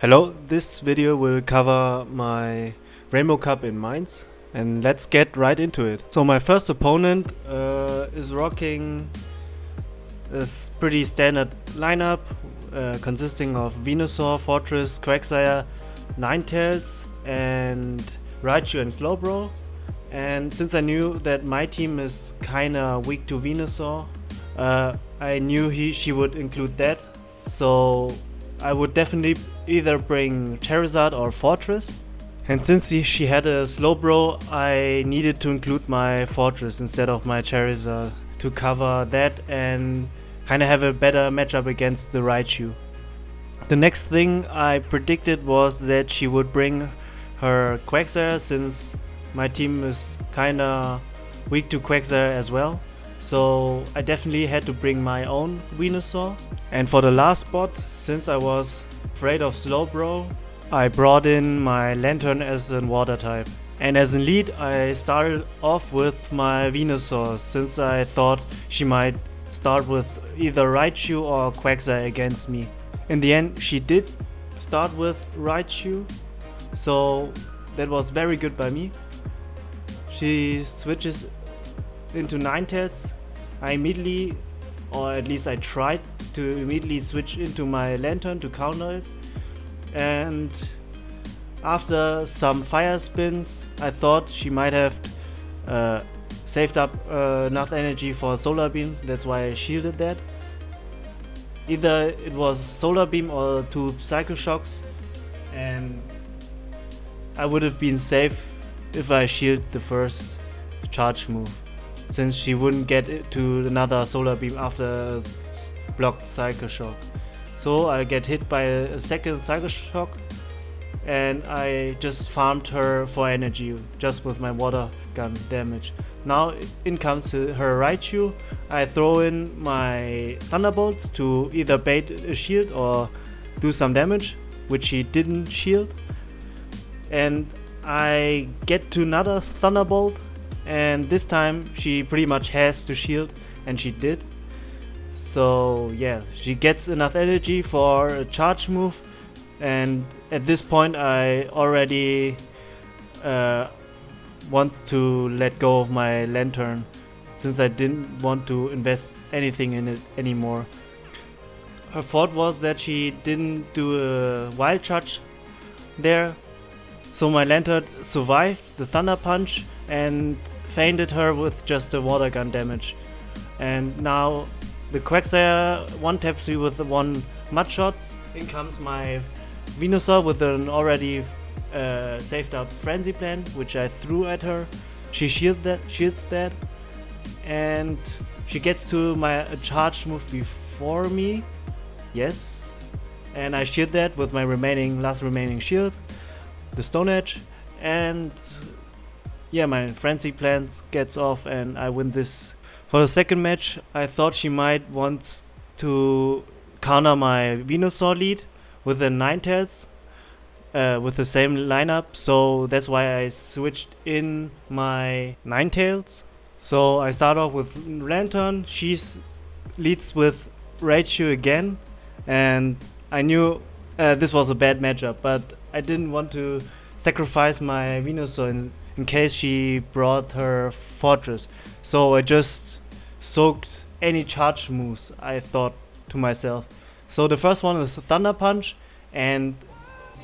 Hello, this video will cover my Rainbow Cup in Mainz, and let's get right into it. So my first opponent is rocking this pretty standard lineup consisting of Venusaur, Fortress, Quagsire, Ninetales and Raichu and Slowbro. And since I knew that my team is kinda weak to Venusaur, I knew she would include that, so I would definitely either bring Charizard or Fortress. And since she had a Slowbro, I needed to include my Fortress instead of my Charizard to cover that and kinda have a better matchup against the Raichu. The next thing I predicted was that she would bring her Quagsire, since my team is kinda weak to Quagsire as well. So I definitely had to bring my own Venusaur. And for the last spot, since I was afraid of Slowbro, I brought in my Lantern as a water type. And as a lead, I started off with my Venusaur, since I thought she might start with either Raichu or Quagsire against me. In the end, she did start with Raichu, so that was very good by me. She switches into Ninetales. I immediately, or at least I tried to immediately switch into my Lantern to counter it. And after some fire spins, I thought she might have saved up enough energy for Solar Beam. That's why I shielded that. Either it was Solar Beam or 2 Psycho Shocks, and I would have been safe if I shielded the first charge move, since she wouldn't get to another Solar Beam after blocked Psycho Shock. So I get hit by a second Psycho Shock, and I just farmed her for energy just with my water gun damage. Now in comes her Raichu. I throw in my Thunderbolt to either bait a shield or do some damage, which she didn't shield. And I get to another Thunderbolt, and this time she pretty much has to shield, and she did. So yeah, she gets enough energy for a charge move, and at this point I already want to let go of my Lantern, since I didn't want to invest anything in it anymore. Her fault was that she didn't do a wild charge there, so my Lantern survived the Thunder Punch and fainted her with just a water gun damage. And now the Quagsire one taps me with the one Mud Shot. In comes my Venusaur with an already saved up Frenzy Plant, which I threw at her. She shields that, and she gets to my charge move before me. Yes, and I shield that with my last remaining shield, the Stone Edge, and yeah, my Frenzy Plant gets off and I win this. For the second match, I thought she might want to counter my Venusaur lead with a Ninetales with the same lineup, so that's why I switched in my Ninetales. So I start off with Lantern. She leads with Raichu again, and I knew this was a bad matchup, but I didn't want to sacrifice my Venusaur in case she brought her Fortress. So I just soaked any charge moves, I thought to myself. So the first one is Thunder Punch, and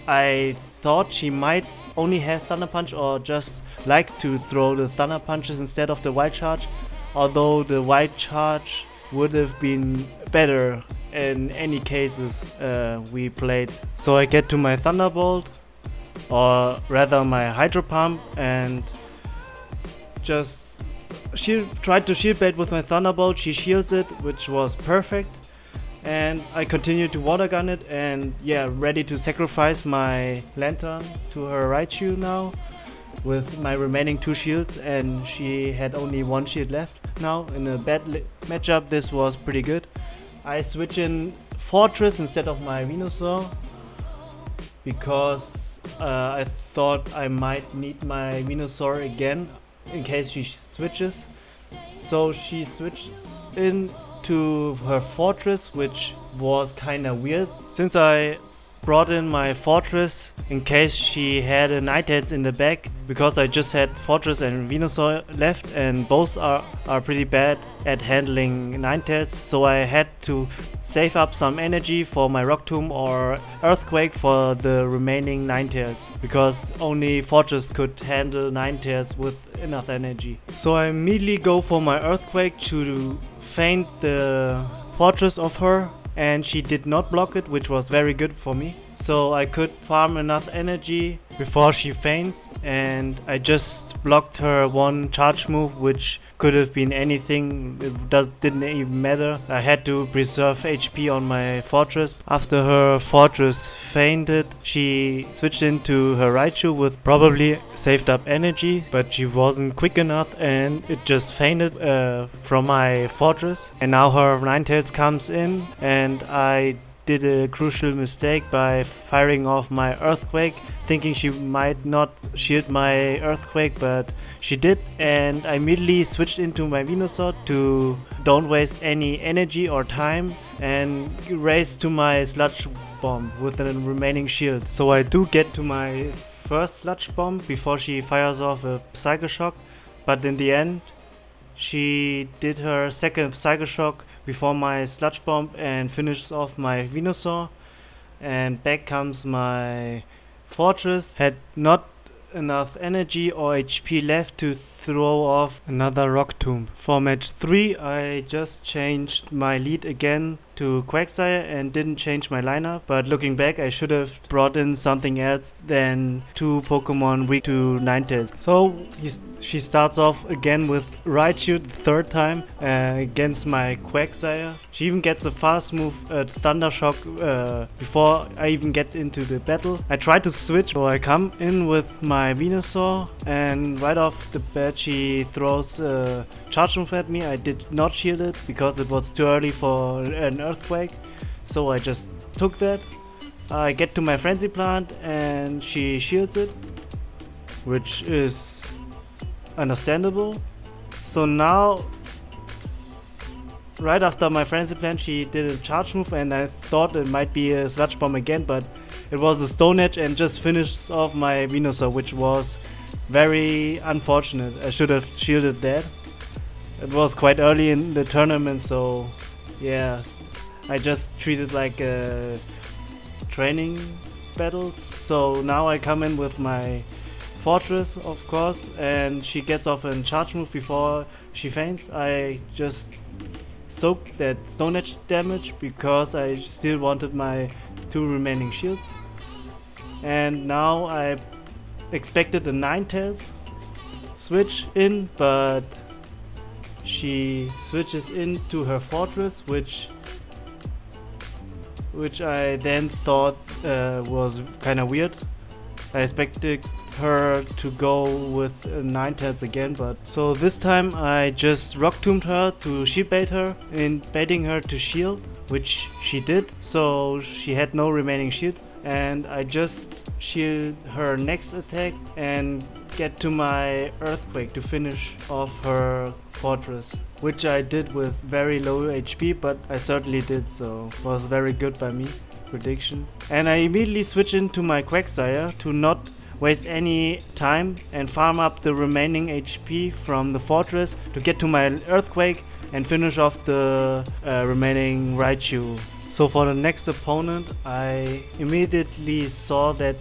I thought she might only have Thunder Punch or just like to throw the Thunder Punches instead of the Wild Charge, although the Wild Charge would have been better in any cases we played. So I get to my Thunderbolt, or rather my Hydro Pump, and just tried to shield bait with my Thunderbolt. She shields it, which was perfect, and I continued to water gun it, and yeah, ready to sacrifice my Lantern to her Raichu now with my remaining 2 shields, and she had only 1 shield left. Now in a bad matchup, this was pretty good. I switch in Fortress instead of my Venusaur because I thought I might need my Venusaur again in case she switches. So she switches into her Fortress, which was kinda weird, since I brought in my Fortress in case she had a Ninetales in the back, because I just had Fortress and Venusaur left, and both are pretty bad at handling Ninetales, so I had to save up some energy for my Rock Tomb or Earthquake for the remaining Ninetales, because only Fortress could handle Ninetales with enough energy. So I immediately go for my Earthquake to feint the Fortress of her, and she did not block it, which was very good for me. So I could farm enough energy before she feints, and I just blocked her one charge move, which could have been anything. It didn't even matter. I had to preserve HP on my Fortress. After her Fortress fainted, she switched into her Raichu with probably saved up energy, but she wasn't quick enough and it just fainted from my Fortress. And now her Ninetales comes in, and I did a crucial mistake by firing off my Earthquake, thinking she might not shield my Earthquake, but she did, and I immediately switched into my Venusaur to don't waste any energy or time and race to my Sludge Bomb with the remaining shield. So I do get to my first Sludge Bomb before she fires off a Psycho Shock, but in the end she did her second Psycho Shock before my Sludge Bomb and finishes off my Venusaur, and back comes my Fortress. Had not enough energy or HP left to throw off another Rock Tomb. For match 3 I just changed my lead again to Quagsire and didn't change my lineup, but looking back I should have brought in something else than 2 Pokemon weak to Ninetales. So she starts off again with Raichu the third time against my Quagsire. She even gets a fast move Thunder Shock before I even get into the battle. I try to switch, so I come in with my Venusaur, and right off the bat she throws a charge move at me. I did not shield it because it was too early for an Earthquake, so I just took that. I get to my Frenzy Plant and she shields it, which is understandable. So now, right after my Frenzy Plant, she did a charge move, and I thought it might be a Sludge Bomb again, but it was a Stone Edge and just finished off my Venusaur, which was very unfortunate. I should have shielded that. It was quite early in the tournament, so yeah, I just treated like training battles. So now I come in with my Fortress, of course, and she gets off a charge move before she feints. I just soaked that Stone Edge damage because I still wanted my 2 remaining shields. And now I expected a Ninetales switch in, but she switches into her Fortress, which I then thought was kind of weird. I expected her to go with Ninetales again, but so this time I just Rock Tombed her to shield bait her, baiting her to shield, which she did, so she had no remaining shield, and I just shield her next attack and get to my Earthquake to finish off her Fortress, which I did with very low HP, but I certainly did, so it was very good by me prediction. And I immediately switch into my Quagsire to not waste any time and farm up the remaining HP from the Fortress to get to my Earthquake and finish off the remaining Raichu. So for the next opponent, I immediately saw that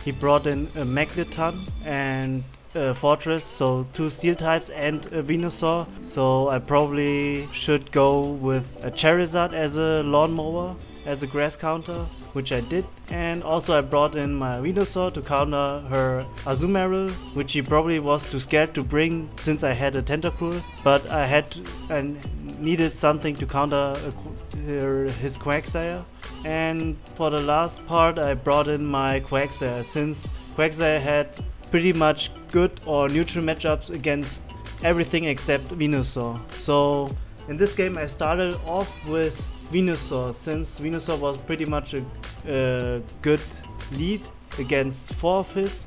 he brought in a Magneton and a Fortress, so 2 Steel types and a Venusaur. So I probably should go with a Charizard as a Lawnmower, as a grass counter, which I did. And also I brought in my Venusaur to counter her Azumarill, which she probably was too scared to bring since I had a Tentacruel, but I needed something to counter his Quagsire. And for the last part I brought in my Quagsire, since Quagsire had pretty much good or neutral matchups against everything except Venusaur. So in this game I started off with Venusaur, since Venusaur was pretty much a good lead against 4 of his,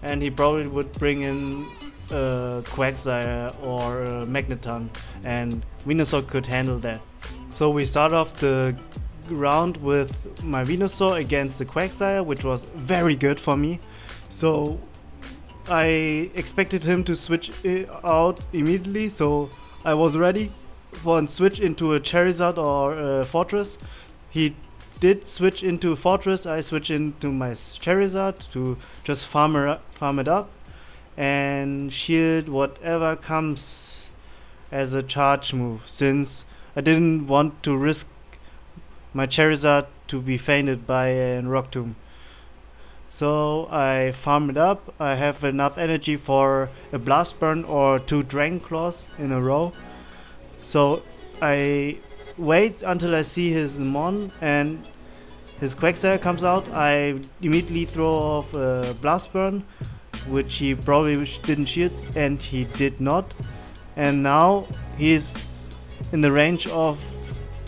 and he probably would bring in Quagsire or Magneton, and Venusaur could handle that. So we start off the round with my Venusaur against the Quagsire, which was very good for me. So I expected him to switch out immediately, so I was ready for a switch into a Charizard or a Fortress. He did switch into Fortress. I switched into my Charizard to just farm it up and shield whatever comes as a charge move, since I didn't want to risk my Charizard to be fainted by a Rock Tomb. So I farm it up. I have enough energy for a Blast Burn or 2 Dragon Claws in a row. So I wait until I see his Mon and his Quagsire comes out. I immediately throw off a Blast Burn, which he probably didn't shield, and he did not. And now he's in the range of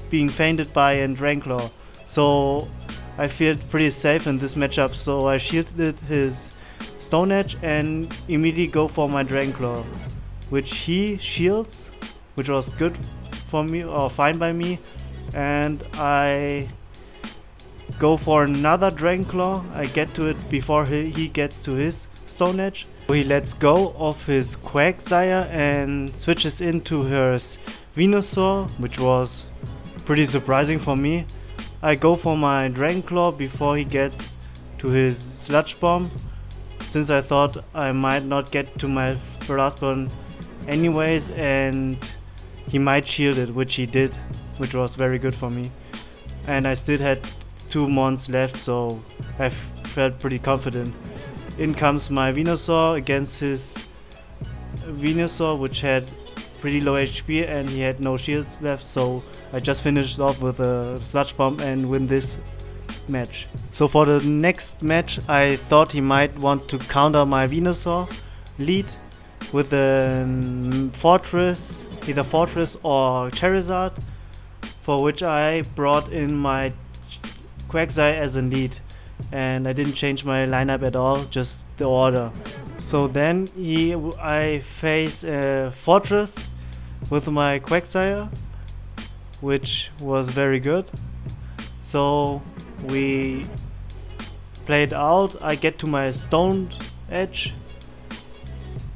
being fainted by a Dranclaw. So I feel pretty safe in this matchup, so I shielded his Stone Edge and immediately go for my Dranclaw, which he shields, which was good for me, or fine by me. And I go for another Dranclaw. I get to it before he gets to his Stone Edge. He lets go of his Quagsire and switches into his Venusaur, which was pretty surprising for me. I go for my Dragonclaw before he gets to his Sludge Bomb, since I thought I might not get to my Blast Burn anyways and he might shield it, which he did, which was very good for me. And I still had 2 Mons left, so I felt pretty confident. In comes my Venusaur against his Venusaur, which had pretty low HP and he had no shields left, so I just finished off with a Sludge Bomb and win this match. So for the next match, I thought he might want to counter my Venusaur lead with a Fortress, either Fortress or Charizard, for which I brought in my Quagsire as a lead. And I didn't change my lineup at all, just the order. So then I face a Fortress with my Quagsire, which was very good. So we played out. I get to my Stone Edge,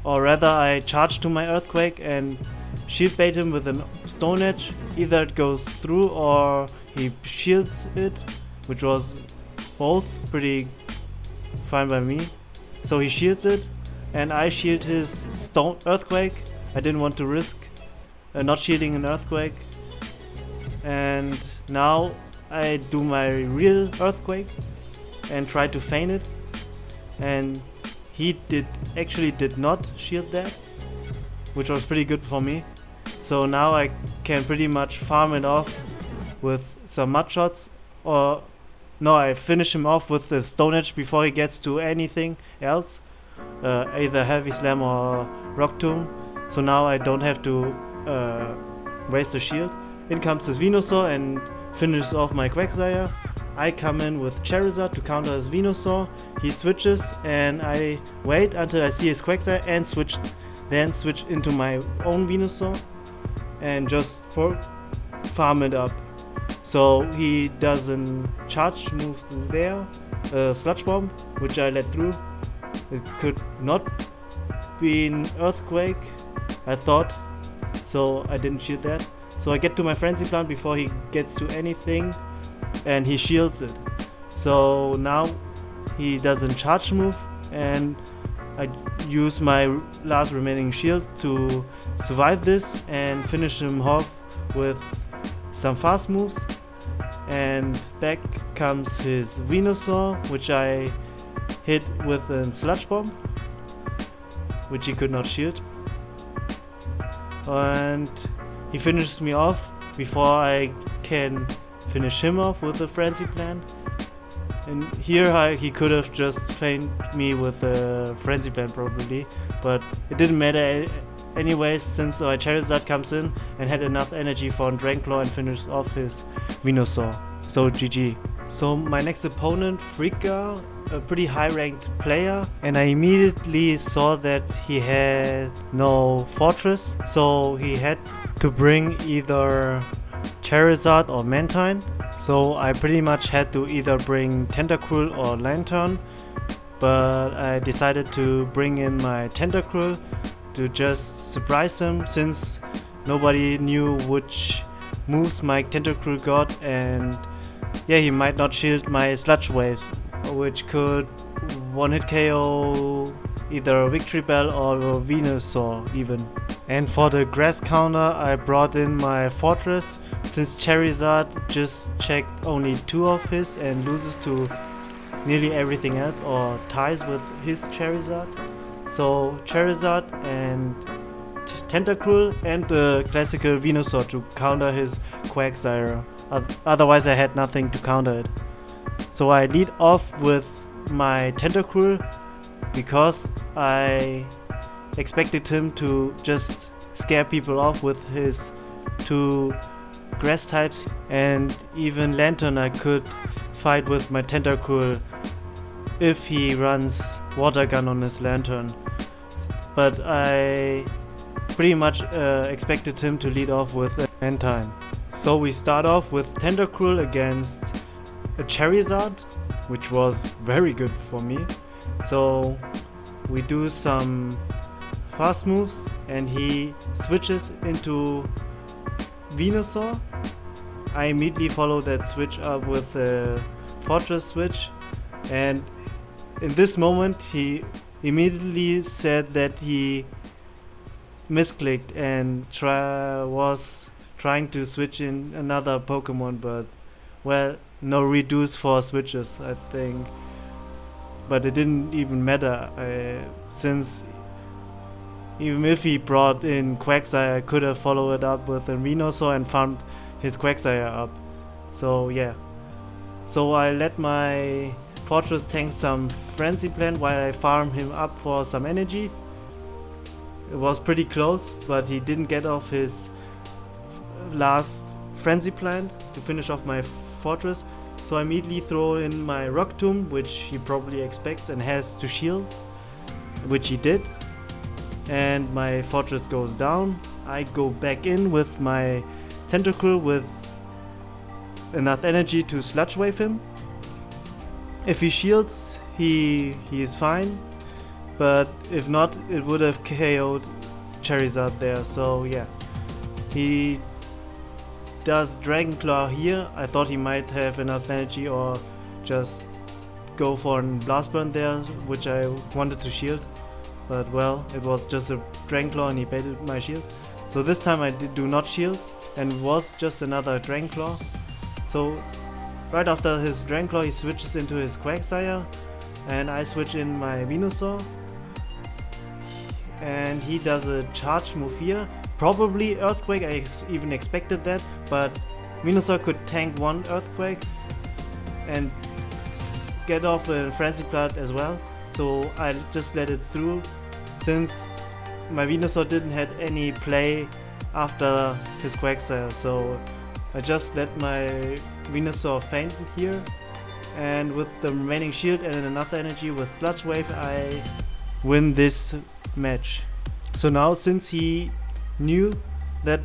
or rather I charge to my Earthquake and shield bait him with a Stone Edge. Either it goes through or he shields it, which was both pretty fine by me. So he shields it and I shield his Stone Earthquake. I didn't want to risk not shielding an Earthquake. And now I do my real Earthquake and try to feign it, and he actually did not shield that, which was pretty good for me. So now I can pretty much farm it off with some mud shots, or no, I finish him off with the Stone Edge before he gets to anything else, either Heavy Slam or Rock Tomb. So now I don't have to waste the shield. In comes his Venusaur and finishes off my Quagsire. I come in with Charizard to counter his Venusaur. He switches and I wait until I see his Quagsire and then switch into my own Venusaur and just farm it up. So he doesn't charge moves there. Sludge Bomb, which I let through. It could not be an Earthquake, I thought, so I didn't shield that. So I get to my Frenzy Plant before he gets to anything and he shields it. So now he doesn't charge move and I use my last remaining shield to survive this and finish him off with some fast moves. And back comes his Venusaur, which I hit with a Sludge Bomb, which he could not shield. And he finishes me off before I can finish him off with a Frenzy Plant. And here he could have just feigned me with a Frenzy Plant probably, but it didn't matter anyways, since my Charizard comes in and had enough energy for a Dranclaw and finishes off his Venusaur. So GG. So my next opponent, Frakture, a pretty high ranked player, and I immediately saw that he had no Fortress, so he had to bring either Charizard or Mantine. So I pretty much had to either bring Tentacruel or Lantern, but I decided to bring in my Tentacruel to just surprise him, since nobody knew which moves my Tentacruel got, and yeah, he might not shield my Sludge Waves, which could one-hit KO either Victory Bell or Venusaur even. And for the grass counter I brought in my Fortress, since Charizard just checked only 2 of his and loses to nearly everything else or ties with his Charizard. So Charizard and Tentacruel and the classical Venusaur to counter his Quagsire. Otherwise I had nothing to counter it. So I lead off with my Tentacruel because I expected him to just scare people off with his 2 grass types, and even Lantern I could fight with my Tentacruel if he runs Water Gun on his Lantern. But I pretty much expected him to lead off with a Mantine. So we start off with Tentacruel against a Charizard, which was very good for me. So we do some fast moves and he switches into Venusaur. I immediately follow that switch up with a Fortress switch, and in this moment he immediately said that he misclicked and was trying to switch in another Pokemon, but well, no redos for switches, I think. But it didn't even matter, since even if he brought in Quagsire, I could have followed it up with a Venusaur and farmed his Quagsire up. So yeah. So I let my Fortress tank some Frenzy Plant while I farm him up for some energy. It was pretty close, but he didn't get off his last Frenzy Plant to finish off my Fortress. So I immediately throw in my Rock Tomb, which he probably expects and has to shield, which he did. And my Fortress goes down. I go back in with my Tentacruel with enough energy to Sludge Wave him. If he shields, he is fine, but if not, it would have KO'd Charizard there. So yeah, he does Dragon Claw here. I thought he might have enough energy or just go for a Blast Burn there, which I wanted to shield. But well, it was just a Dragon Claw and he baited my shield. So this time I do not shield, and it was just another Dragon Claw. So right after his Dragon Claw he switches into his Quagsire, and I switch in my Venusaur. And he does a charge move here. Probably Earthquake, I even expected that, but Venusaur could tank one Earthquake and get off a Frenzy Plant as well. So I just let it through, since my Venusaur didn't have any play after his Quagsire. So I just let my Venusaur faint here, and with the remaining shield and another energy with Sludge Wave I win this match. So now, since he knew that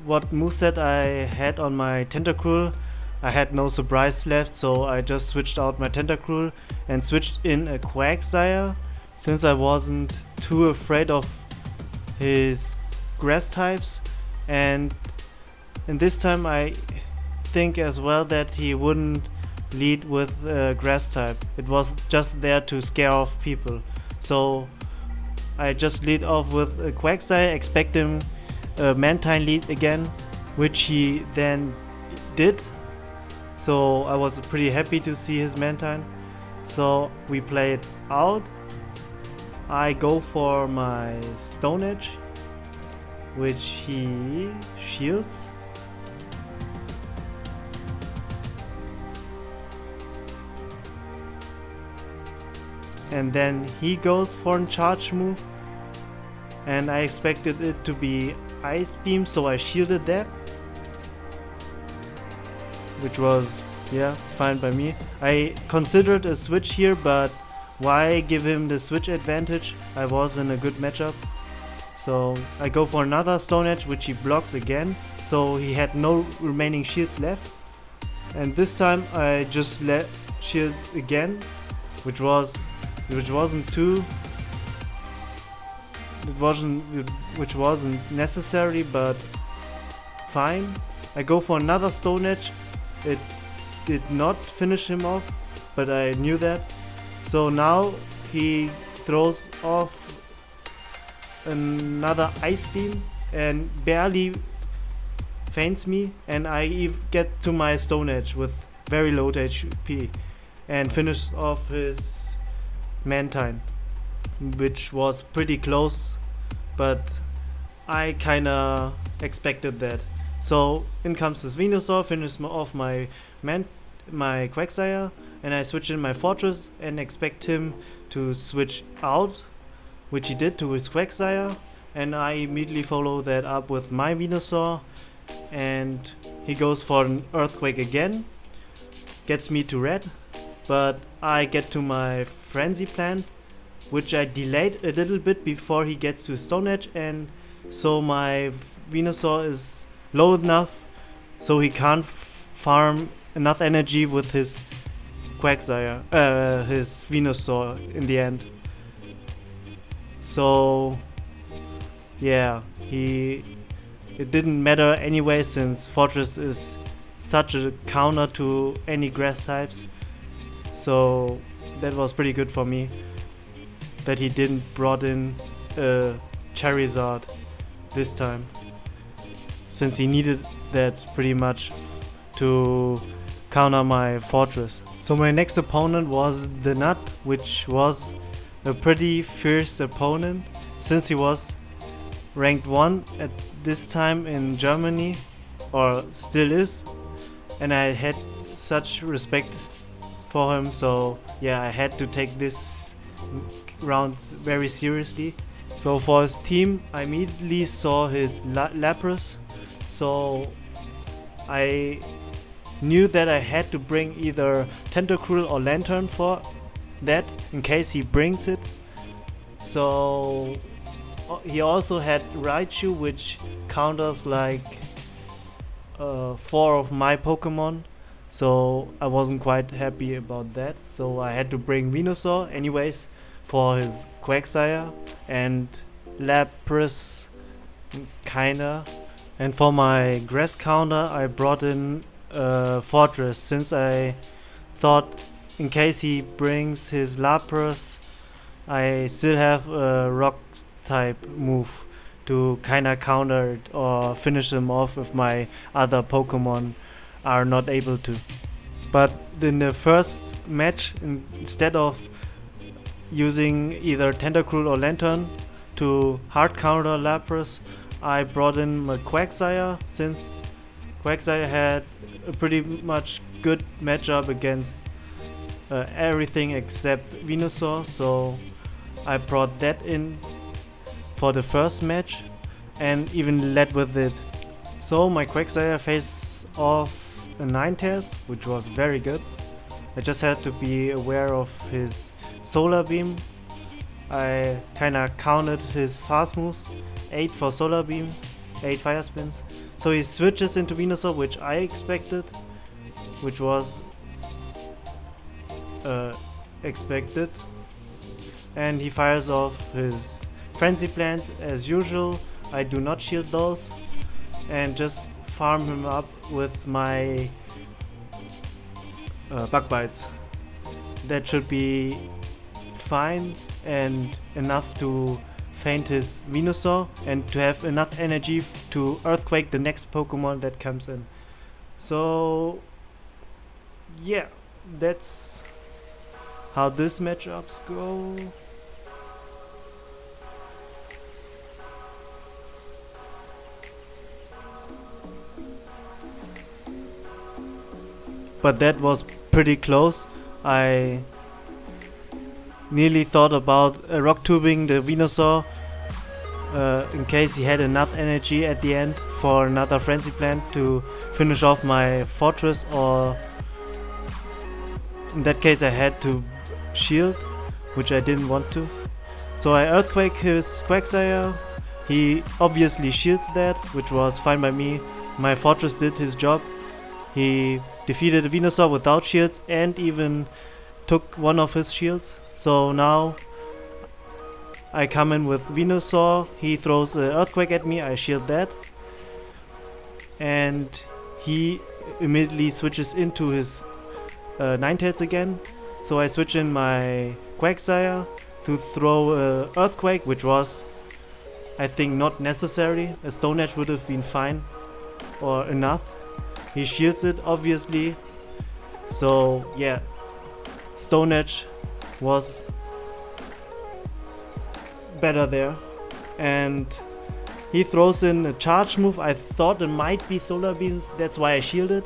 what moveset I had on my Tentacruel, I had no surprise left, so I just switched out my Tentacruel and switched in a Quagsire, since I wasn't too afraid of his grass types. And this time I think as well that he wouldn't lead with a grass type. It was just there to scare off people. So I just lead off with a Quagsire, expect him a Mantine lead again, which he then did. So I was pretty happy to see his Mantine. So we play it out. I go for my Stone Edge, which he shields. And then he goes for a charge move, and I expected it to be Ice Beam, so I shielded that, which was, yeah, fine by me. I considered a switch here, but why give him the switch advantage? I was in a good matchup. So I go for another Stone Edge, which he blocks again, so he had no remaining shields left. And this time I just let shield again, which wasn't necessary, but fine. I go for another Stone Edge. It did not finish him off, but I knew that. So now he throws off another Ice Beam and barely feints me, and I get to my Stone Edge with very low HP and finishes off his Mantine, which was pretty close, but I kinda expected that. So in comes this Venusaur, finishes off my Quagsire, and I switch in my Fortress and expect him to switch out, which he did to his Quagsire, and I immediately follow that up with my Venusaur, and he goes for an Earthquake again, gets me to red, but I get to my Frenzy Plant, which I delayed a little bit before he gets to Stone Edge, and so my Venusaur is low enough so he can't farm enough energy with his Quagsire, his Venusaur in the end. So yeah, it didn't matter anyway, since Fortress is such a counter to any grass types. So that was pretty good for me that he didn't brought in a Charizard this time, since he needed that pretty much to counter my Fortress. So my next opponent was TheNut, which was a pretty fierce opponent, since he was ranked 1 at this time in Germany, or still is, and I had such respect for him, so yeah, I had to take this round very seriously. So for his team, I immediately saw his Lapras, so I knew that I had to bring either Tentacruel or Lantern for that, in case he brings it. So he also had Raichu, which counters like 4 of my Pokemon, so I wasn't quite happy about that. So I had to bring Venusaur anyways for his Quagsire, and Lapras kinda. And for my grass counter, I brought in Fortress, since I thought in case he brings his Lapras, I still have a rock type move to kinda counter it or finish him off if my other Pokemon are not able to. But in the first match, instead of using either Tentacruel or Lantern to hard counter Lapras, I brought in my Quagsire, since Quagsire had a pretty much good matchup against everything except Venusaur, so I brought that in for the first match and even led with it. So my Quagsire faced off a Ninetales, which was very good. I just had to be aware of his Solar Beam. I kinda counted his fast moves, 8 for Solar Beam, 8 Fire Spins. So he switches into Venusaur, which I expected, which was expected. And he fires off his Frenzy Plants as usual. I do not shield those and just farm him up with my Bug Bites. That should be fine and enough to feint his Venusaur and to have enough energy to Earthquake the next Pokemon that comes in. So yeah, that's how this matchups go. But that was pretty close. I nearly thought about rock tubing the Venusaur in case he had enough energy at the end for another Frenzy Plant to finish off my Fortress, or in that case I had to shield, which I didn't want to. So I Earthquake his Quagsire. He obviously shields that, which was fine by me. My Fortress did his job. He defeated Venusaur without shields and even took one of his shields. So now I come in with Venusaur, he throws an Earthquake at me, I shield that. And he immediately switches into his Ninetales again. So I switch in my Quagsire to throw an Earthquake, which was, I think, not necessary. A Stone Edge would have been fine or enough. He shields it, obviously. So yeah, Stone Edge was better there. And he throws in a charge move. I thought it might be Solar Beam, that's why I shielded.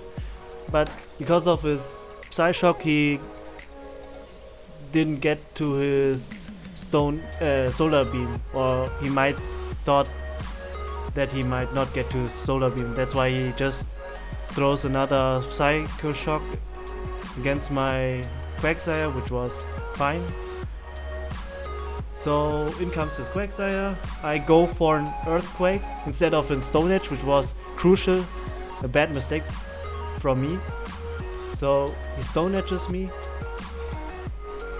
But because of his Psyshock, he didn't get to his Solar Beam. Or he might thought that he might not get to his Solar Beam. That's why he just throws another Psycho Shock against my Quagsire, which was fine. So in comes his Quagsire. I go for an Earthquake instead of a Stone Edge, which was crucial. A bad mistake from me. So he Stone Edges me.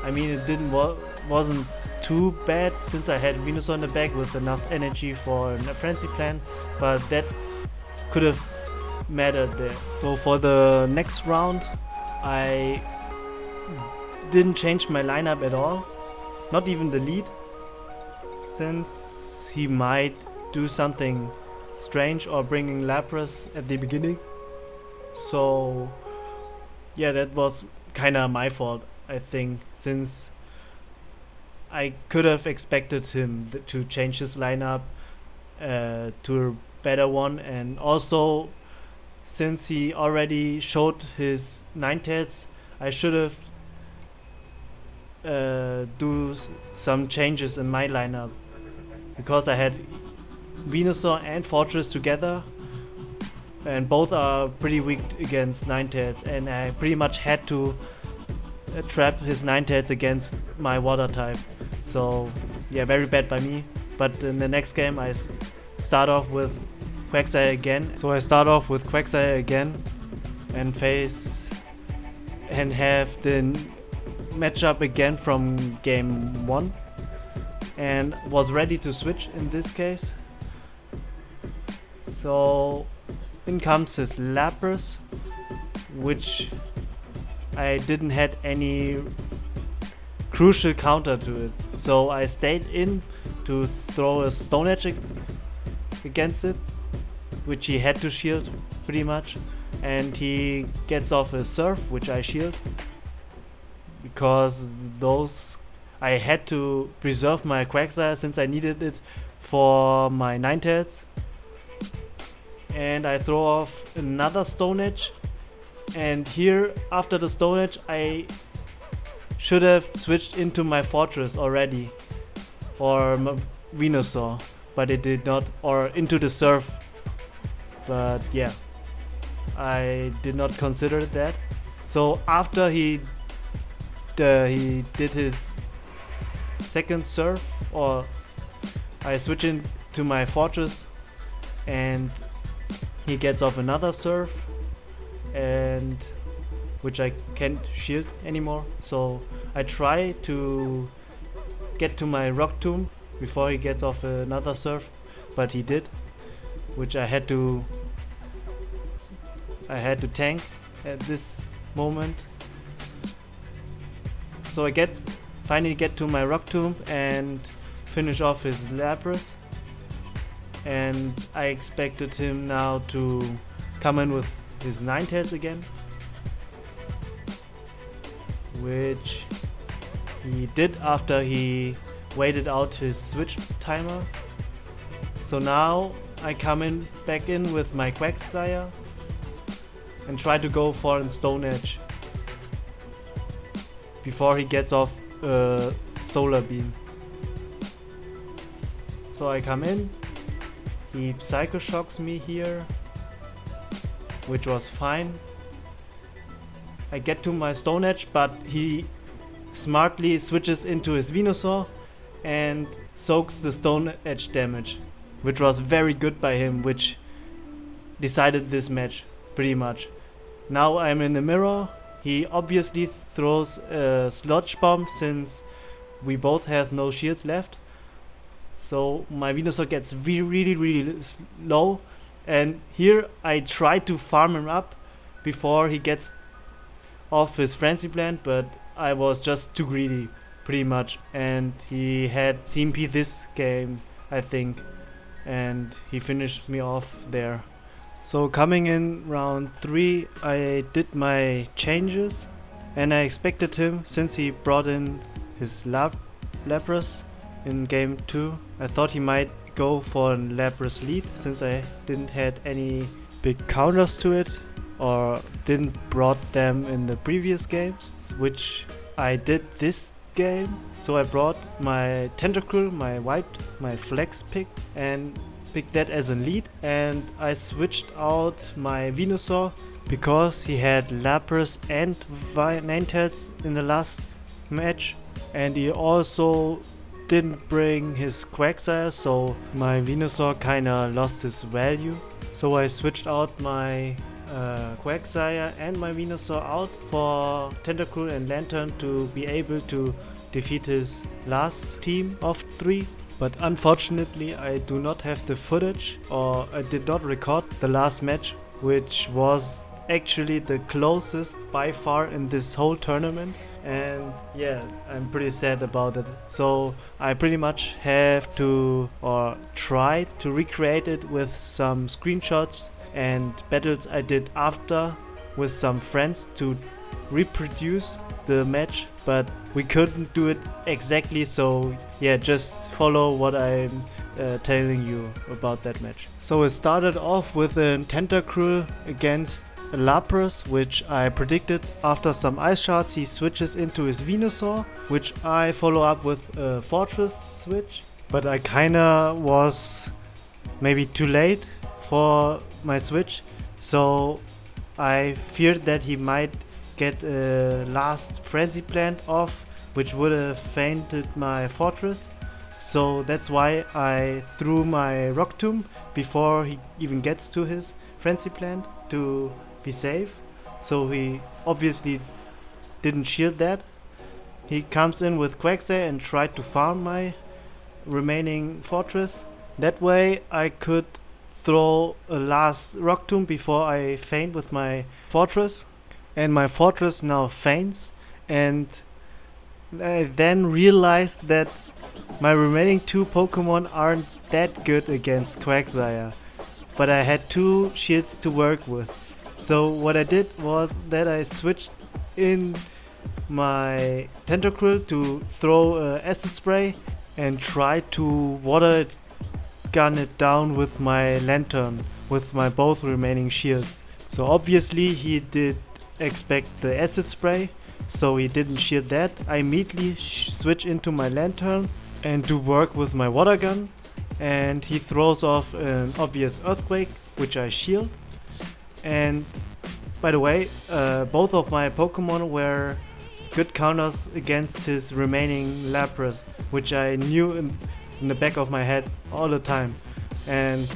I mean, it wasn't too bad since I had Venusaur in the back with enough energy for a Frenzy Plan, but that could have mattered there. So for the next round, I didn't change my lineup at all. Not even the lead, since he might do something strange or bringing Lapras at the beginning. So yeah, that was kinda my fault, I think, since I could have expected him to change his lineup to a better one, and also since he already showed his Ninetales, I should have do some changes in my lineup, because I had Venusaur and Fortress together, and both are pretty weak against Ninetales, and I pretty much had to trap his Ninetales against my Water type. So yeah, very bad by me. But in the next game I start off with Quagsire again. So I start off with Quagsire again and have the matchup again from game 1, and was ready to switch in this case. So in comes his Lapras, which I didn't had any crucial counter to it. So I stayed in to throw a Stone Edge against it, which he had to shield pretty much, and he gets off a Surf, which I shield, because I had to preserve my Quagsire since I needed it for my Ninetales. And I throw off another Stone Edge, and here after the Stone Edge I should have switched into my Fortress already, or Venusaur, but it did not, or into the Surf. But yeah, I did not consider that. So after he did his second Surf, or I switch into my Fortress, and he gets off another Surf, and which I can't shield anymore. So I try to get to my Rock Tomb before he gets off another Surf, but he did, which I had to tank at this moment. So I finally get to my Rock Tomb and finish off his Lapras, and I expected him now to come in with his Ninetales again, which he did after he waited out his switch timer. So now I come back in with my Quagsire and try to go for a Stone Edge before he gets off Solar Beam. So I come in, he Psycho Shocks me here, which was fine. I get to my Stone Edge, but he smartly switches into his Venusaur and soaks the Stone Edge damage, which was very good by him, which decided this match pretty much. now I'm in the mirror. He obviously throws a sludge bomb since we both have no shields left. So my Venusaur gets really low, and here I try to farm him up before he gets off his frenzy plant, but I was just too greedy pretty much, and he had CMP this game, I think, and he finished me off there. So coming in round 3, I did my changes, and I expected him, since he brought in his Lapras in game 2. I thought he might go for a Lapras lead, since I didn't had any big counters to it, or didn't brought them in the previous games, which I did this game. So I brought my Tentacruel, my white, my flex pick, and picked that as a lead, and I switched out my Venusaur because he had Lapras and Ninetales in the last match, and he also didn't bring his Quagsire, so my Venusaur kinda lost his value. So I switched out my Quagsire and my Venusaur out for Tentacruel and Lantern to be able to defeat his last team of 3. But unfortunately I do not have the footage, or I did not record the last match, which was actually the closest by far in this whole tournament, and yeah, I'm pretty sad about it. So I pretty much have to, or try to recreate it with some screenshots and battles I did after with some friends to reproduce the match, but we couldn't do it exactly, so yeah, just follow what I'm telling you about that match. So it started off with a Tentacruel against a Lapras, which I predicted after some ice shards he switches into his Venusaur, which I follow up with a Fortress switch, but I kinda was maybe too late for my switch, so I feared that he might get a last frenzy plant off, which would have fainted my Fortress. So that's why I threw my Rock Tomb before he even gets to his frenzy plant to be safe. So he obviously didn't shield that. He comes in with Quagsire and tried to farm my remaining Fortress. That way I could throw a last Rock Tomb before I faint with my Fortress. And my Fortress now faints, and I then realized that my remaining 2 Pokemon aren't that good against Quagsire, but I had 2 shields to work with. So what I did was that I switched in my Tentacruel to throw Acid Spray and try to water gun it down with my Lantern with my both remaining shields. So obviously he did expect the Acid Spray, so he didn't shield that. I immediately switch into my Lantern and do work with my water gun, and he throws off an obvious Earthquake, which I shield. And by the way, both of my Pokemon were good counters against his remaining Lapras, which I knew in the back of my head all the time. And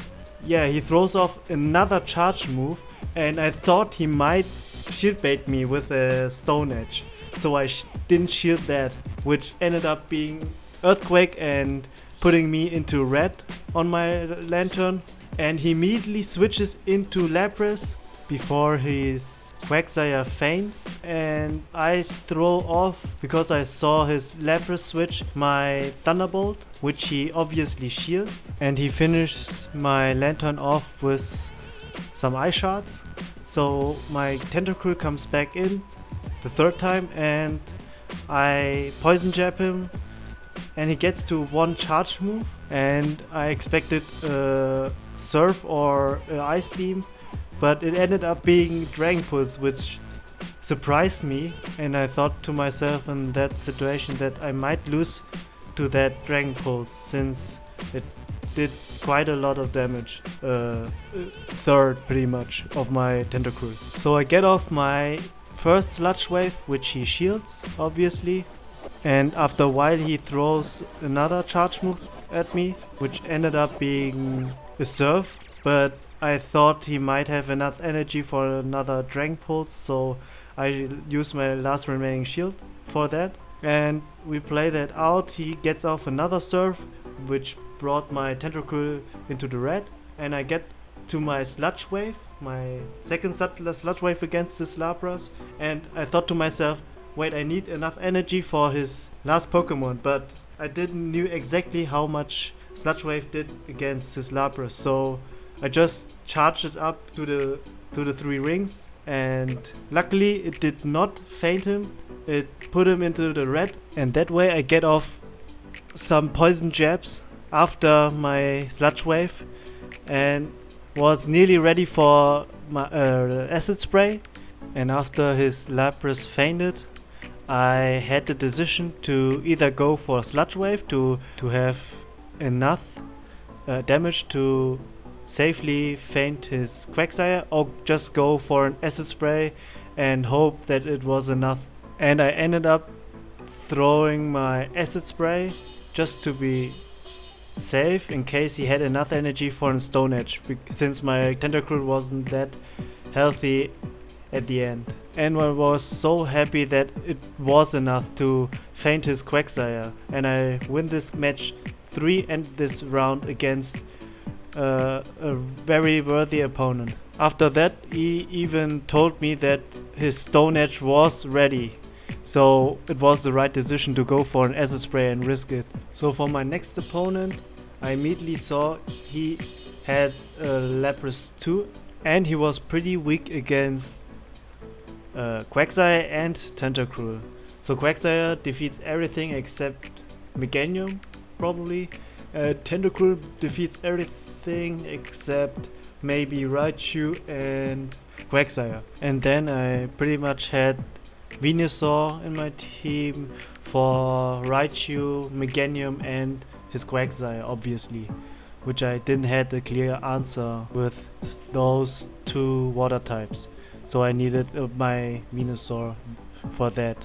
yeah, he throws off another charge move, and I thought he might shield bait me with a Stone Edge, so I didn't shield that, which ended up being Earthquake and putting me into red on my Lantern. And he immediately switches into Lapras before his Quagsire faints, and I throw off, because I saw his Lapras switch, my Thunderbolt, which he obviously shields, and he finishes my Lantern off with some ice shards. So my Tentacruel comes back in the 3rd time, and I Poison Jab him, and he gets to 1 charge move, and I expected a Surf or a Ice Beam, but it ended up being Dragon Pulse, which surprised me, and I thought to myself in that situation that I might lose to that Dragon Pulse, since it did quite a lot of damage, 1/3 pretty much of my Tentacruel. So I get off my first Sludge Wave, which he shields obviously, and after a while he throws another charge move at me, which ended up being a Surf, but I thought he might have enough energy for another Dragon Pulse, so I used my last remaining shield for that. And we play that out. He gets off another Surf, which brought my Tentacruel into the red. And I get to my Sludge Wave, my second Sludge Wave against this Lapras. And I thought to myself, wait, I need enough energy for his last Pokemon. But I didn't knew exactly how much Sludge Wave did against his Lapras. So I just charged it up to the 3 rings. And luckily it did not faint him. It put him into the red, and that way I get off some poison jabs after my Sludge Wave and was nearly ready for my Acid Spray. And after his Lapras fainted, I had the decision to either go for Sludge Wave to have enough damage to safely faint his Quagsire, or just go for an Acid Spray and hope that it was enough. And I ended up throwing my Acid Spray just to be safe in case he had enough energy for a Stone Edge, since my Tentacruel wasn't that healthy at the end. And I was so happy that it was enough to faint his Quagsire, and I win this match 3 and this round against a very worthy opponent. After that, he even told me that his Stone Edge was ready, so it was the right decision to go for an Acid Spray and risk it. So for my next opponent, I immediately saw he had Lapras 2, and he was pretty weak against Quagsire and Tentacruel. So Quagsire defeats everything except Meganium, probably. Tentacruel defeats everything except maybe Raichu and Quagsire. And then I pretty much had Venusaur in my team for Raichu, Meganium and his Quagsire, obviously, which I didn't have a clear answer with those 2 water types. So I needed my Venusaur for that.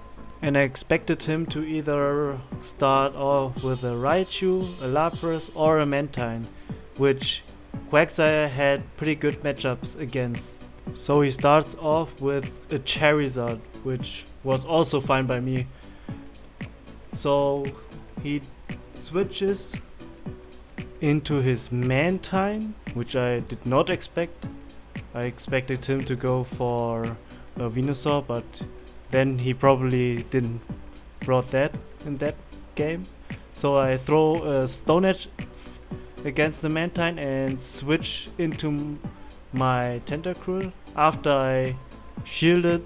And I expected him to either start off with a Raichu, a Lapras or a Mantine, which Quagsire had pretty good matchups against. So he starts off with a Charizard, which was also fine by me. So he switches into his Mantine, which I did not expect. I expected him to go for a Venusaur, but then he probably didn't brought that in that game. So I throw a Stone Edge against the Mantine and switch into my Tentacruel after I shielded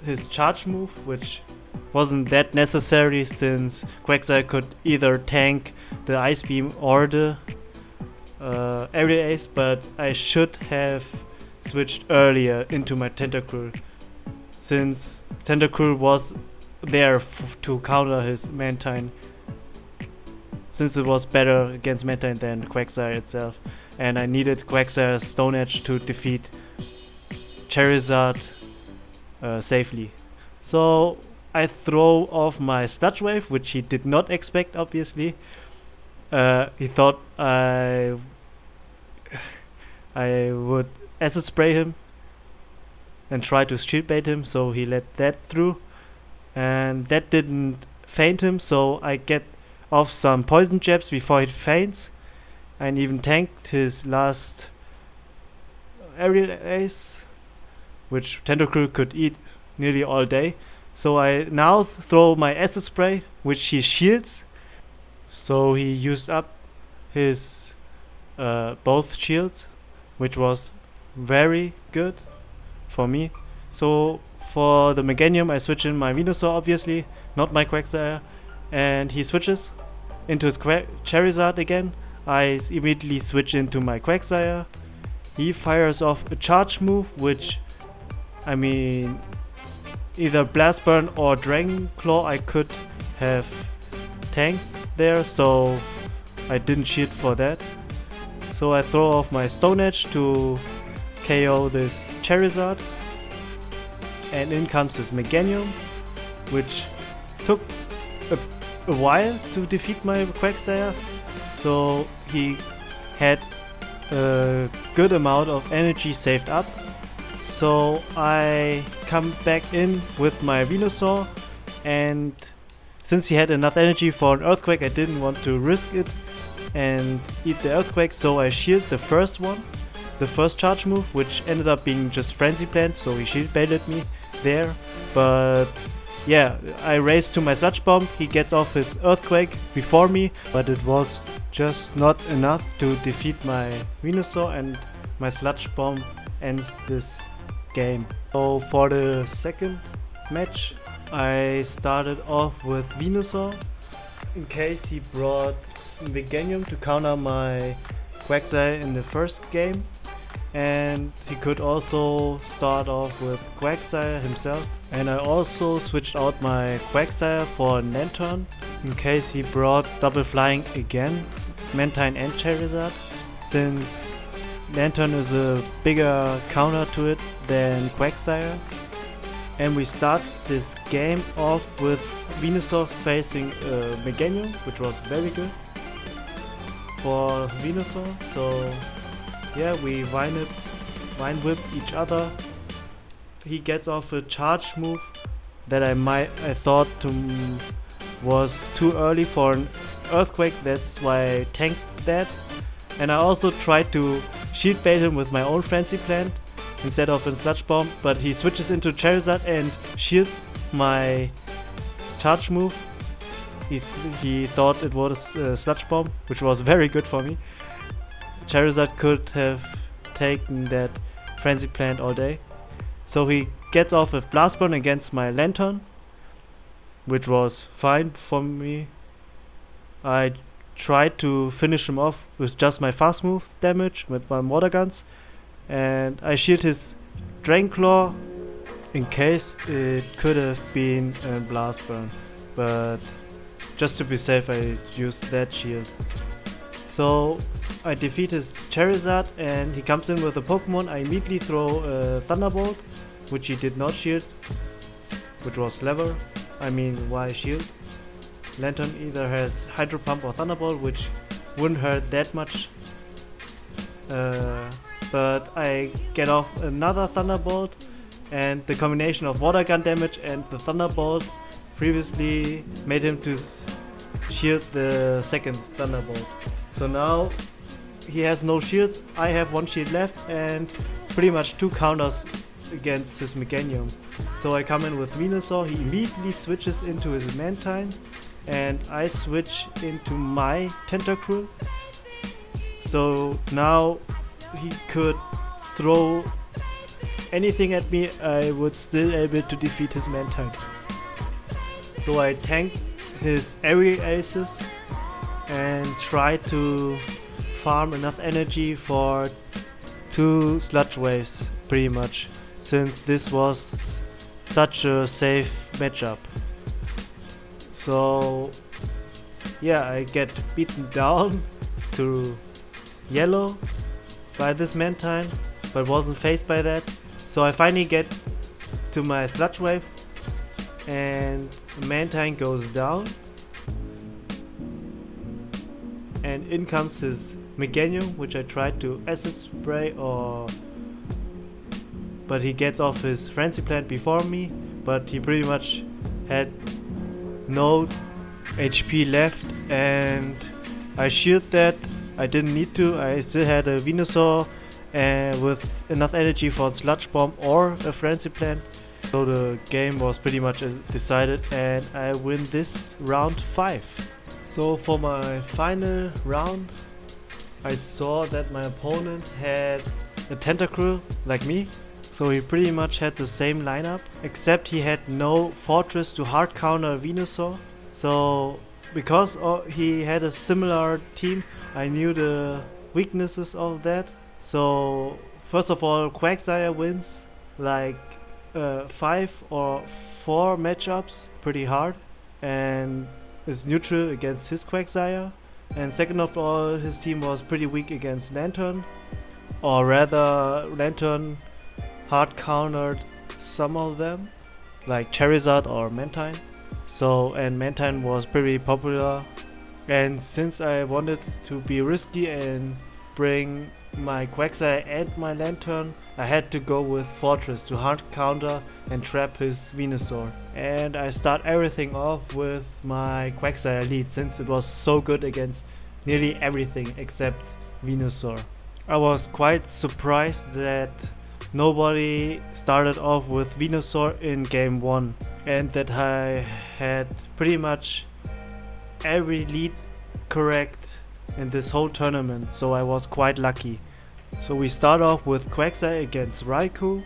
his charge move, which wasn't that necessary since Quagsire could either tank the Ice Beam or the Aerial Ace, but I should have switched earlier into my Tentacruel, since Tentacruel was there to counter his Mantine, since it was better against Mantine than Quagsire itself, and I needed Quagsire's Stone Edge to defeat Charizard safely. So I throw off my Sludge Wave, which he did not expect, obviously. He thought I would Acid Spray him and try to Shield Bait him, so he let that through, and that didn't faint him, so I get off some Poison Jabs before he faints, and even tanked his last Aerial Ace, which Tentacruel could eat nearly all day. So I now throw my Acid Spray, which he shields, so he used up his both shields, which was very good for me. So for the Meganium, I switch in my Venusaur, obviously, not my Quagsire, and he switches into his Charizard again. I immediately switch into my Quagsire. He fires off a charge move, which, I mean, either Blast Burn or Dragon Claw I could have tanked there, so I didn't shield for that. So I throw off my Stone Edge to KO this Charizard, and in comes his Meganium, which took a while to defeat my Quagsire. So he had a good amount of energy saved up. So I come back in with my Venusaur, and since he had enough energy for an Earthquake, I didn't want to risk it and eat the Earthquake, so I shield the first one, the first charge move, which ended up being just Frenzy Plant, so he shield baited me there. But yeah, I race to my Sludge Bomb, he gets off his Earthquake before me, but it was just not enough to defeat my Venusaur, and my Sludge Bomb ends this game. So for the second match, I started off with Venusaur in case he brought Veganium to counter my Quagsire in the first game, and he could also start off with Quagsire himself. And I also switched out my Quagsire for Lanturn in case he brought double flying against Mantine and Charizard, since Lanturn is a bigger counter to it than Quagsire. And we start this game off with Venusaur facing Meganium, which was very good for Venusaur. So yeah, we Vine Whip each other. He gets off a charge move that I thought was too early for an Earthquake, that's why I tanked that. And I also tried to shield bait him with my own Frenzy Plant instead of a Sludge Bomb, but he switches into Charizard and shield my charge move. He thought it was a Sludge Bomb, which was very good for me. Charizard could have taken that Frenzy Plant all day. So he gets off with Blast Burn against my Lanturn, which was fine for me. I tried to finish him off with just my fast move damage with my Water Guns, and I shield his Dragon Claw in case it could have been a Blast Burn, but just to be safe I used that shield. So I defeat his Charizard and he comes in with a Pokemon. I immediately throw a Thunderbolt, which he did not shield, which was clever. I mean, why shield? Lanturn either has Hydro Pump or Thunderbolt, which wouldn't hurt that much. But I get off another Thunderbolt, and the combination of Water Gun damage and the Thunderbolt previously made him to shield the second Thunderbolt. So now he has no shields, I have one shield left and pretty much two counters against his Meganium. So I come in with Venusaur, he immediately switches into his Mantine, and I switch into my Tentacruel. So now he could throw anything at me, I would still able to defeat his Mantine. So I tank his Airy Aces and try to farm enough energy for 2 Sludge Waves pretty much, since this was such a safe matchup. So yeah, I get beaten down to yellow by this Mantine, but wasn't phased by that. So I finally get to my Sludge Wave and Mantine goes down, and in comes his Meganium, which I tried to Acid Spray but he gets off his Frenzy Plant before me, but he pretty much had no HP left, and I shield that. I didn't need to, I still had a Venusaur with enough energy for a Sludge Bomb or a Frenzy Plant. So the game was pretty much decided and I win this round 5. So for my final round, I saw that my opponent had a Tentacruel like me. So he pretty much had the same lineup, except he had no Fortress to hard counter Venusaur. So because he had a similar team, I knew the weaknesses of that. So first of all, Quagsire wins like 5 or 4 matchups pretty hard and is neutral against his Quagsire. And second of all, his team was pretty weak against Lanturn, or rather Lanturn hard countered some of them like Charizard or Mantine. So, and Mantine was pretty popular, and since I wanted to be risky and bring my Quagsire and my Lantern, I had to go with Fortress to hard counter and trap his Venusaur. And I start everything off with my Quagsire lead, since it was so good against nearly everything except Venusaur. I was quite surprised that nobody started off with Venusaur in game 1, and that I had pretty much every lead correct in this whole tournament, so I was quite lucky. So we start off with Quagsire against LYKO,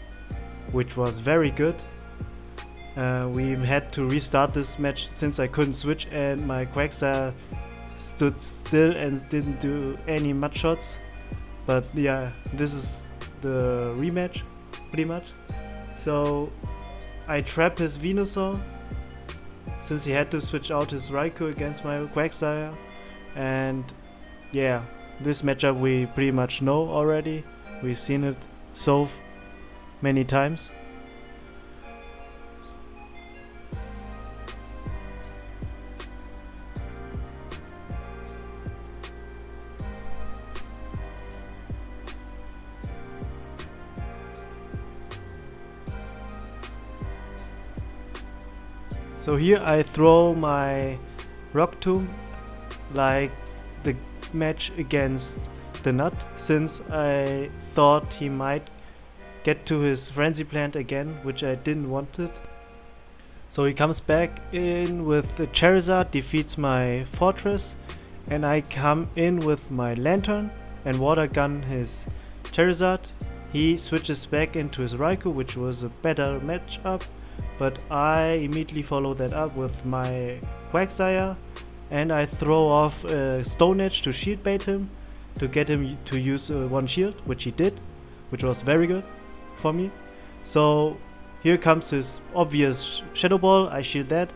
which was very good. We had to restart this match since I couldn't switch and my Quagsire stood still and didn't do any mud shots. But yeah, this is the rematch pretty much. So I trap his Venusaur since he had to switch out his LYKO against my Quagsire, and yeah, this matchup we pretty much know already. We've seen it so many times. So here I throw my Rock Tomb like the match against TheNut, since I thought he might get to his Frenzy Plant again, which I didn't want it. So he comes back in with the Charizard, defeats my Fortress, and I come in with my Lantern and Water Gun his Charizard. He switches back into his LYKO, which was a better matchup, but I immediately follow that up with my Quagsire, and I throw off Stone Edge to shield bait him to get him to use one shield, which he did, which was very good for me. So here comes his obvious Shadow Ball. I shield that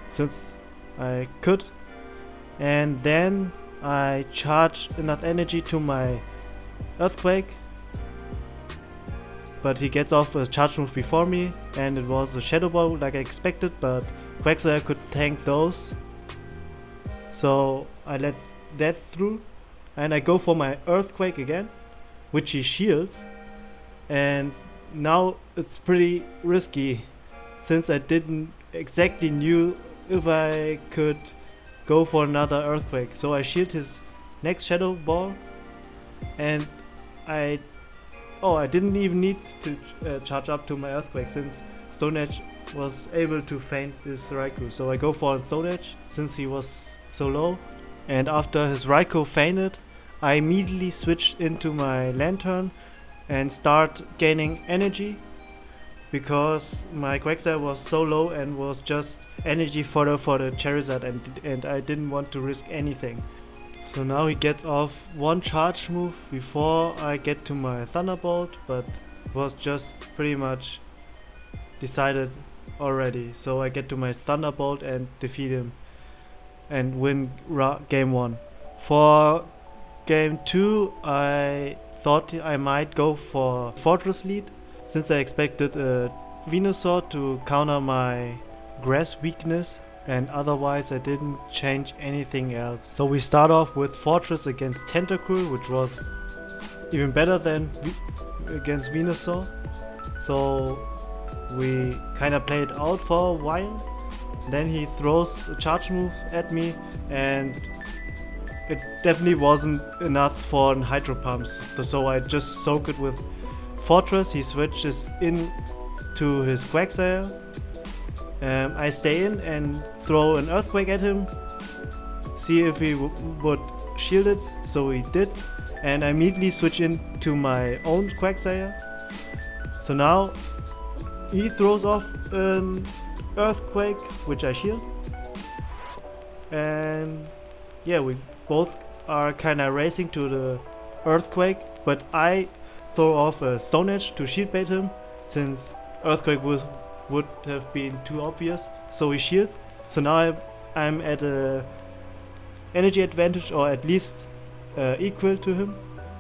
since I could, and then I charge enough energy to my Earthquake, but he gets off a charge move before me, and it was a Shadow Ball like I expected, but Quagsire could tank those. So I let that through, and I go for my Earthquake again, which he shields, and now it's pretty risky since I didn't exactly knew if I could go for another Earthquake. So I shield his next Shadow Ball, and I didn't even need to charge up to my Earthquake since Stone Edge was able to feint this LYKO. So I go for Stone Edge since he was so low, and after his LYKO fainted, I immediately switched into my Lantern and start gaining energy, because my Quagsire was so low and was just energy fodder for the Charizard, and I didn't want to risk anything. So now he gets off one charge move before I get to my Thunderbolt, but it was just pretty much decided already. So I get to my Thunderbolt and defeat him and win game 1. For game 2 I thought I might go for Fortress lead, since I expected a Venusaur to counter my grass weakness, and otherwise I didn't change anything else. So we start off with Fortress against Tentacool, which was even better than against Venusaur. So we kinda play it out for a while. Then he throws a charge move at me, and it definitely wasn't enough for Hydro Pumps. So I just soak it with Fortress. He switches in to his Quagsire. I stay in and throw an Earthquake at him, see if he would shield it, so he did, and I immediately switch into my own Quagsire. So now he throws off an Earthquake, which I shield, and yeah, we both are kinda racing to the Earthquake, but I throw off a Stone Edge to shield bait him, since Earthquake would have been too obvious, so he shields. So now I'm at a energy advantage, or at least equal to him.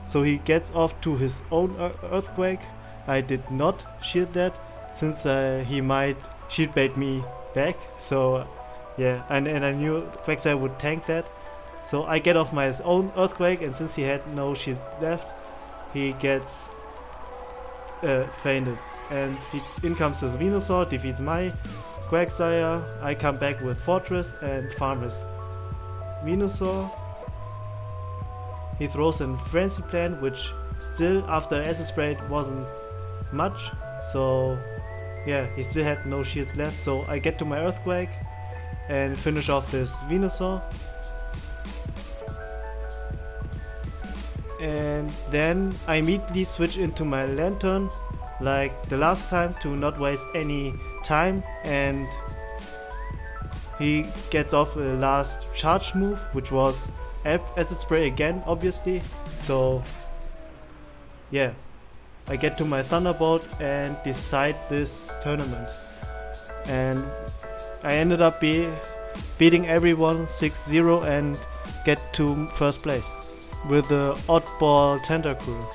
So he gets off to his own Earthquake. I did not shield that, since he might shield bait me back. So yeah, and I knew Quagsire would tank that. So I get off my own Earthquake, and since he had no shield left, he gets fainted. And in comes this Venusaur, defeats my Quagsire. I come back with Fortress and farm his Venusaur. He throws in Frenzy Plant, which still after Acid Spray wasn't much. So yeah, he still had no shields left. So I get to my Earthquake and finish off this Venusaur. And then I immediately switch into my Lantern like the last time to not waste any time, and he gets off a last charge move, which was Acid Spray again, obviously. So yeah, I get to my Thunderbolt and decide this tournament, and I ended up beating everyone 6-0 and get to first place with the oddball Tentacruel.